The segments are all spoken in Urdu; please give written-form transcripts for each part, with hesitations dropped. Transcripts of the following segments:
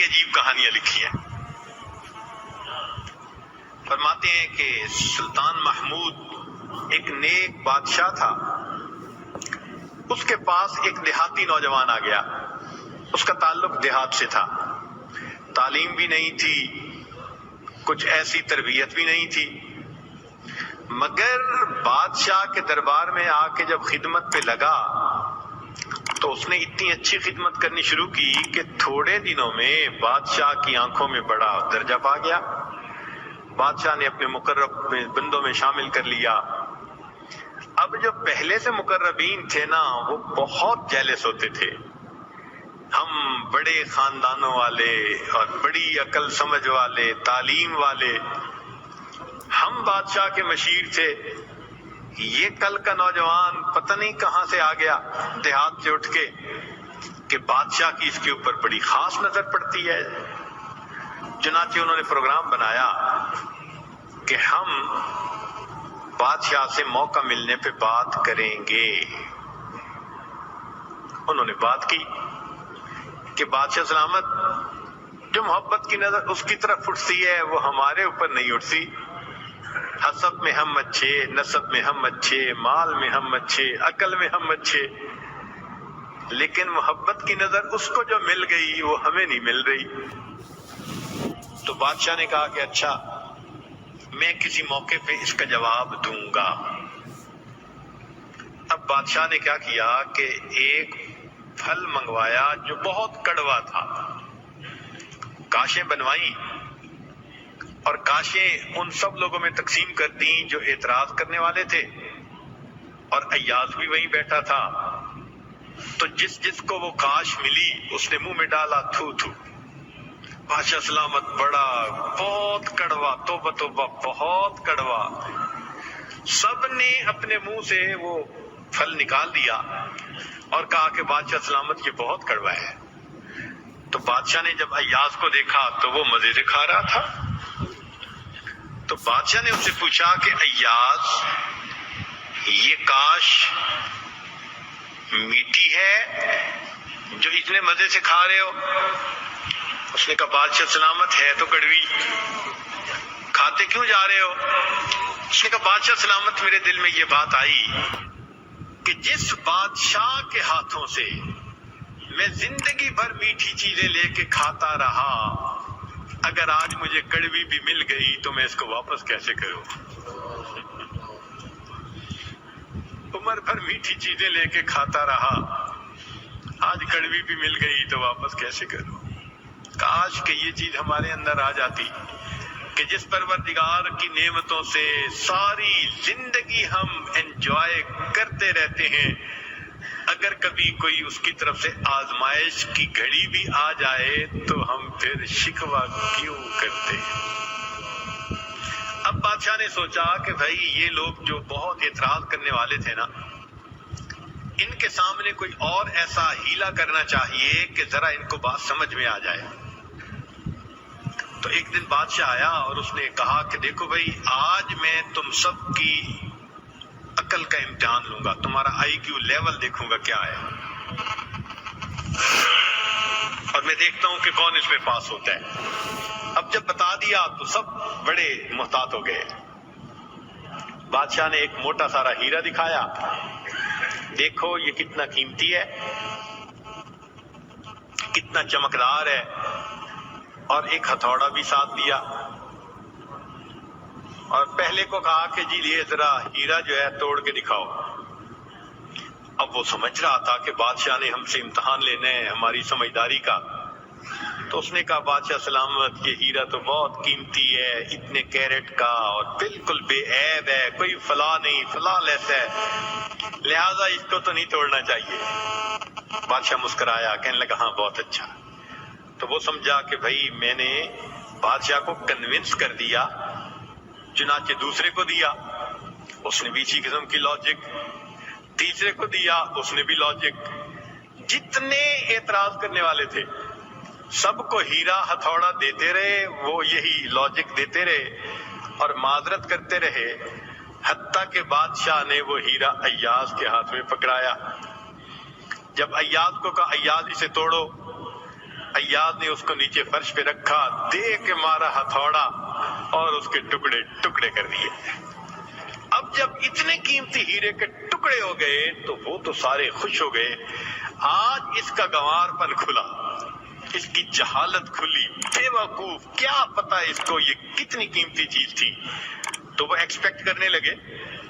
بڑی عجیب کہانیاں لکھی ہیں۔ فرماتے ہیں کہ سلطان محمود ایک نیک بادشاہ تھا، اس کے پاس ایک دیہاتی نوجوان آ گیا، اس کا تعلق دیہات سے تھا، تعلیم بھی نہیں تھی، کچھ ایسی تربیت بھی نہیں تھی، مگر بادشاہ کے دربار میں آ کے جب خدمت پہ لگا تو اس نے اتنی اچھی خدمت کرنی شروع کی کہ تھوڑے دنوں میں بادشاہ کی آنکھوں میں بڑا درجہ پا گیا، بادشاہ نے اپنے مقرب بندوں میں شامل کر لیا۔ اب جو پہلے سے مقربین تھے نا وہ بہت جیلس ہوتے تھے، ہم بڑے خاندانوں والے اور بڑی عقل سمجھ والے، تعلیم والے، ہم بادشاہ کے مشیر تھے، یہ کل کا نوجوان پتہ نہیں کہاں سے آ گیا دیہات سے اٹھ کے کہ بادشاہ کی اس کے اوپر بڑی خاص نظر پڑتی ہے۔ چنانچہ انہوں نے پروگرام بنایا کہ ہم بادشاہ سے موقع ملنے پہ بات کریں گے۔ انہوں نے بات کی کہ بادشاہ سلامت، جو محبت کی نظر اس کی طرف اٹھتی ہے وہ ہمارے اوپر نہیں اٹھتی، حسب میں ہم اچھے، نسب میں ہم اچھے، مال میں ہم اچھے، عقل میں ہم اچھے، لیکن محبت کی نظر اس کو جو مل گئی وہ ہمیں نہیں مل رہی۔ تو بادشاہ نے کہا کہ اچھا، میں کسی موقع پہ اس کا جواب دوں گا۔ اب بادشاہ نے کیا کیا کہ ایک پھل منگوایا جو بہت کڑوا تھا، کاشیں بنوائیں اور کاشیں ان سب لوگوں میں تقسیم کر دیں جو اعتراض کرنے والے تھے، اور ایاز بھی وہیں بیٹھا تھا، تو جس جس کو وہ کاش ملی اس نے منہ میں ڈالا تھو تھو۔ بادشاہ سلامت بڑا بہت کڑوا، توبہ توبہ بہت کڑوا، سب نے اپنے منہ سے وہ پھل نکال دیا اور کہا کہ بادشاہ سلامت یہ بہت کڑوا ہے۔ تو بادشاہ نے جب ایاز کو دیکھا تو وہ مزے سے کھا رہا تھا، تو بادشاہ نے اس سے پوچھا کہ ایاز یہ کاش میٹھی ہے جو اتنے مزے سے کھا رہے ہو؟ اس نے کہا بادشاہ سلامت ہے تو کڑوی، کھاتے کیوں جا رہے ہو؟ اس نے کہا بادشاہ سلامت میرے دل میں یہ بات آئی کہ جس بادشاہ کے ہاتھوں سے میں زندگی بھر میٹھی چیزیں لے کے کھاتا رہا، اگر آج مجھے کڑوی بھی مل گئی تو میں اس کو واپس کیسے کروں؟ عمر بھر میٹھی چیزیں لے کے کھاتا رہا، آج کڑوی بھی مل گئی تو واپس کیسے کروں؟ کاش کہ یہ چیز ہمارے اندر آ جاتی کہ جس پروردگار کی نعمتوں سے ساری زندگی ہم انجوائے کرتے رہتے ہیں، اگر کبھی کوئی اس کی طرف سے آزمائش کی گھڑی بھی آ جائے تو ہم پھر شکوہ کیوں کرتے ہیں؟ اب بادشاہ نے سوچا کہ بھائی یہ لوگ جو بہت اعتراض کرنے والے تھے نا، ان کے سامنے کوئی اور ایسا ہیلا کرنا چاہیے کہ ذرا ان کو بات سمجھ میں آ جائے۔ تو ایک دن بادشاہ آیا اور اس نے کہا کہ دیکھو بھائی، آج میں تم سب کی عقل کا امتحان لوں گا، تمہارا آئی کیو لیول دیکھوں گا کیا ہے، اور میں دیکھتا ہوں کہ کون اس میں پاس ہوتا ہے۔ اب جب بتا دیا تو سب بڑے محتاط ہو گئے۔ بادشاہ نے ایک موٹا سارا ہیرا دکھایا، دیکھو یہ کتنا قیمتی ہے، کتنا چمکدار ہے، اور ایک ہتھوڑا بھی ساتھ دیا، اور پہلے کو کہا کہ جی یہ ذرا ہیرا جو ہے توڑ کے دکھاؤ۔ اب وہ سمجھ رہا تھا کہ بادشاہ نے ہم سے امتحان لینا ہے ہماری سمجھداری کا، تو اس نے کہا بادشاہ سلامت یہ ہیرا تو بہت قیمتی ہے، اتنے کیرٹ کا اور بالکل بے عیب ہے، کوئی فلاں نہیں، فلاں لیس ہے، لہذا اس کو تو نہیں توڑنا چاہیے۔ بادشاہ مسکرایا، کہنے لگا ہاں بہت اچھا۔ تو وہ سمجھا کہ بھائی میں نے بادشاہ کو کنونس کر دیا، چنانچہ دوسرے کو دیا، اس نے بھی اسی قسم کی لاجک، تیسرے کو دیا، اس نے بھی لاجک، جتنے اعتراض کرنے والے تھے سب کو ہیرا ہتھوڑا دیتے رہے، وہ یہی لاجک دیتے رہے اور معذرت کرتے رہے، حتیٰ کہ بادشاہ نے وہ ہیرا ایاز کے ہاتھ میں پکڑایا۔ جب ایاز کو کہا ایاز اسے توڑو، ایاز نے اس کو نیچے فرش پہ رکھا، دے کے مارا ہتھوڑا اور اس کے ٹکڑے ٹکڑے کر دیے۔ اب جب اتنے قیمتی ہیرے کے ٹکڑے ہو گئے تو وہ تو سارے خوش ہو گئے، آج اس کا گنوار پن کھلا، اس کی جہالت کھلی، بے وقوف، کیا پتا اس کو یہ کتنی قیمتی چیز تھی۔ تو وہ ایکسپیکٹ کرنے لگے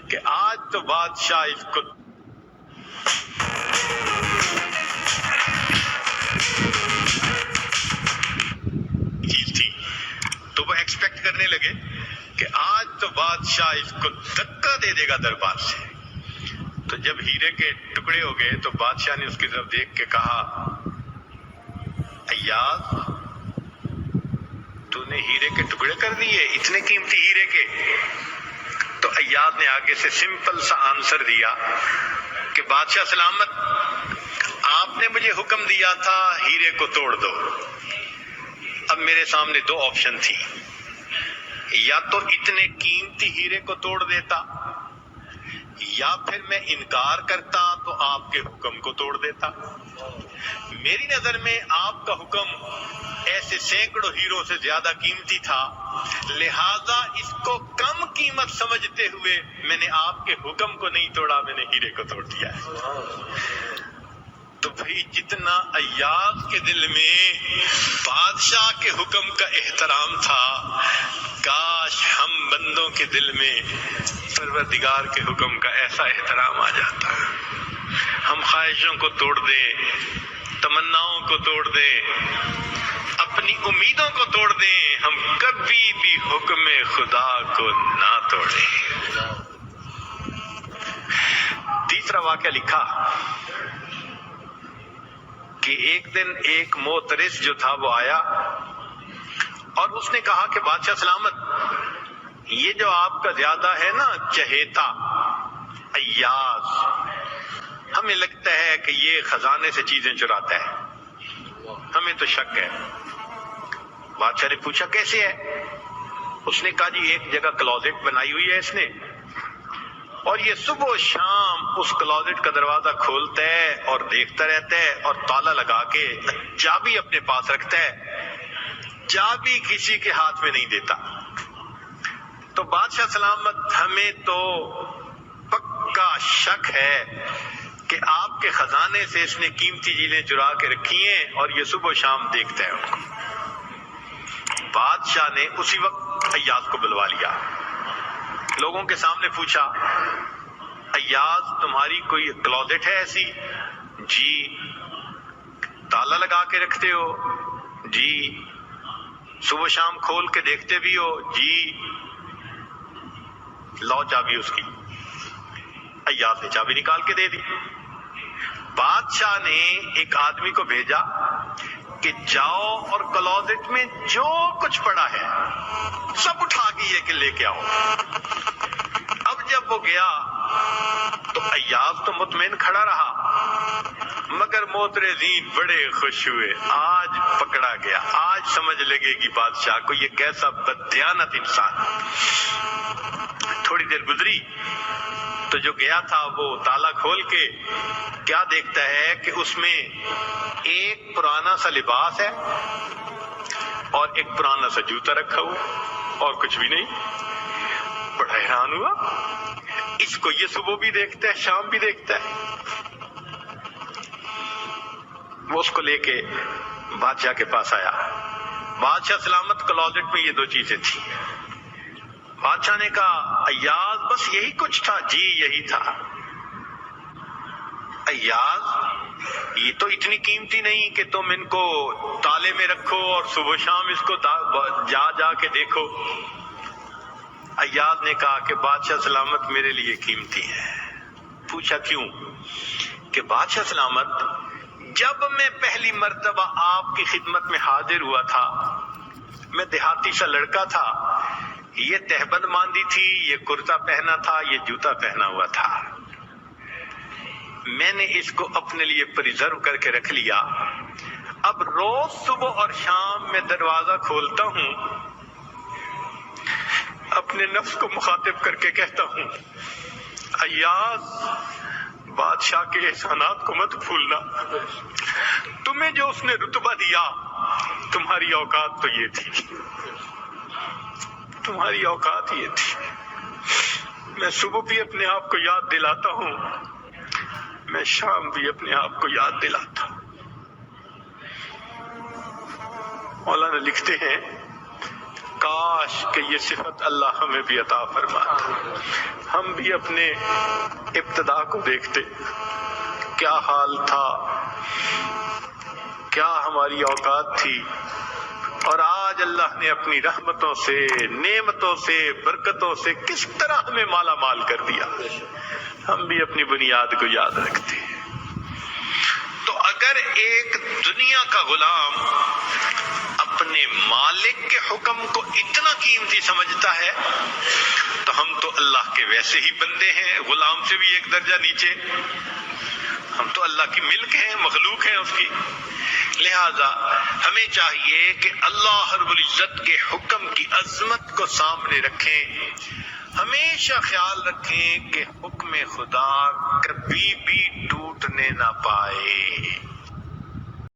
کہ آج تو بادشاہ اس کو کرنے لگے کہ آج تو بادشاہ اس کو دھکا دے دے گا دربار سے۔ تو جب ہیرے کے ٹکڑے ہو گئے تو بادشاہ نے اس کی طرف دیکھ کے کہا، ایاز تو نے ہیرے کے ٹکڑے کر دیے، اتنے قیمتی ہیرے کے؟ تو ایاز نے آگے سے سمپل سا آنسر دیا کہ بادشاہ سلامت، آپ نے مجھے حکم دیا تھا ہیرے کو توڑ دو۔ اب میرے سامنے دو آپشن تھی، یا تو اتنے قیمتی ہیرے کو توڑ دیتا، یا پھر میں انکار کرتا تو آپ کے حکم کو توڑ دیتا۔ میری نظر میں آپ کا حکم ایسے سینکڑوں ہیروں سے زیادہ قیمتی تھا، لہذا اس کو کم قیمت سمجھتے ہوئے میں نے آپ کے حکم کو نہیں توڑا، میں نے ہیرے کو توڑ دیا ہے۔ تو بھئی جتنا ایاز کے دل میں بادشاہ کے حکم کا احترام تھا، کاش ہم بندوں کے دل میں پروردگار کے حکم کا ایسا احترام آ جاتا۔ ہم خواہشوں کو توڑ دیں، تمناؤں کو توڑ دیں، اپنی امیدوں کو توڑ دیں، ہم کبھی بھی حکم خدا کو نہ توڑیں۔ تیسرا واقعہ لکھا کہ ایک دن ایک موترس جو تھا وہ آیا اور اس نے کہا کہ بادشاہ سلامت، یہ جو آپ کا زیادہ ہے نا چہیتا ایاز، ہمیں لگتا ہے کہ یہ خزانے سے چیزیں چراتا ہے، ہمیں تو شک ہے۔ بادشاہ نے پوچھا کیسے ہے؟ اس نے کہا جی ایک جگہ کلوزٹ بنائی ہوئی ہے اس نے، اور یہ صبح و شام اس کلوزٹ کا دروازہ کھولتا ہے اور دیکھتا رہتا ہے اور تالا لگا کے چابی اپنے پاس رکھتا ہے، چابی کسی کے ہاتھ میں نہیں دیتا۔ تو بادشاہ سلامت، ہمیں تو پکا شک ہے کہ آپ کے خزانے سے اس نے قیمتی چیزیں چرا کے رکھی ہیں اور یہ صبح و شام دیکھتا ہے ان کو۔ بادشاہ نے اسی وقت ایاز کو بلوا لیا، لوگوں کے سامنے پوچھا، ایاز تمہاری کوئی کلوزٹ ہے ایسی؟ جی۔ تالا لگا کے رکھتے ہو؟ جی۔ صبح شام کھول کے دیکھتے بھی ہو؟ جی۔ لاؤ چابی اس کی۔ ایاز نے چابی نکال کے دے دی۔ بادشاہ نے ایک آدمی کو بھیجا کہ جاؤ اور کلوزٹ میں جو کچھ پڑا ہے سب اٹھا کے یہ کہ لے کے آؤ۔ اب جب وہ گیا تو ایاز تو مطمئن کھڑا رہا، مگر معترضین بڑے خوش ہوئے، آج پکڑا گیا، آج سمجھ لگے گی بادشاہ کو یہ کیسا بددیانت انسان۔ تھوڑی دیر گزری تو جو گیا تھا وہ تالا کھول کے کیا دیکھتا ہے کہ اس میں ایک پرانا سا لباس ہے اور ایک پرانا سا جوتا رکھا ہوا اور کچھ بھی نہیں۔ بڑا حیران ہوا، اس کو یہ صبح بھی دیکھتا ہے شام بھی دیکھتا ہے۔ وہ اس کو لے کے بادشاہ کے پاس آیا۔ بادشاہ سلامت، کلوزٹ میں یہ دو چیزیں تھیں۔ بادشاہ نے کہا ایاز بس یہی کچھ تھا؟ جی یہی تھا۔ ایاز یہ تو اتنی قیمتی نہیں کہ تم ان کو تالے میں رکھو اور صبح شام اس کو جا کے دیکھو۔ ایاز نے کہا کہ بادشاہ سلامت میرے لیے قیمتی ہے۔ پوچھا کیوں؟ کہ بادشاہ سلامت، جب میں پہلی مرتبہ آپ کی خدمت میں حاضر ہوا تھا، میں دیہاتی سا لڑکا تھا، یہ تہبند باندھی تھی، یہ کرتا پہنا تھا، یہ جوتا پہنا ہوا تھا، میں نے اس کو اپنے لیے پریزرو کر کے رکھ لیا۔ اب روز صبح اور شام میں دروازہ کھولتا ہوں، اپنے نفس کو مخاطب کر کے کہتا ہوں ایاز بادشاہ کے احسانات کو مت بھولنا، تم تمہیں جو اس نے رتبہ دیا، تمہاری اوقات تو یہ تھی، تمہاری اوقات یہ تھی۔ میں صبح بھی اپنے آپ کو یاد دلاتا ہوں، میں شام بھی اپنے آپ کو یاد دلاتا ہوں۔ مولانا لکھتے ہیں کاش کہ یہ صفت اللہ ہمیں بھی عطا فرماتا، ہم بھی اپنے ابتدا کو دیکھتے، کیا حال تھا، کیا ہماری اوقات تھی، اور آج اللہ نے اپنی رحمتوں سے، نعمتوں سے، برکتوں سے کس طرح ہمیں مالا مال کر دیا، ہم بھی اپنی بنیاد کو یاد رکھتے ہیں۔ تو اگر ایک دنیا کا غلام اپنے مالک کے حکم کو اتنا قیمتی سمجھتا ہے تو ہم تو اللہ کے ویسے ہی بندے ہیں، غلام سے بھی ایک درجہ نیچے، ہم تو اللہ کی ملک ہیں، مخلوق ہیں اس کی۔ لہذا ہمیں چاہیے کہ اللہ رب العزت کے حکم کی عظمت کو سامنے رکھیں، ہمیشہ خیال رکھیں کہ حکم خدا کبھی بھی ٹوٹنے نہ پائے۔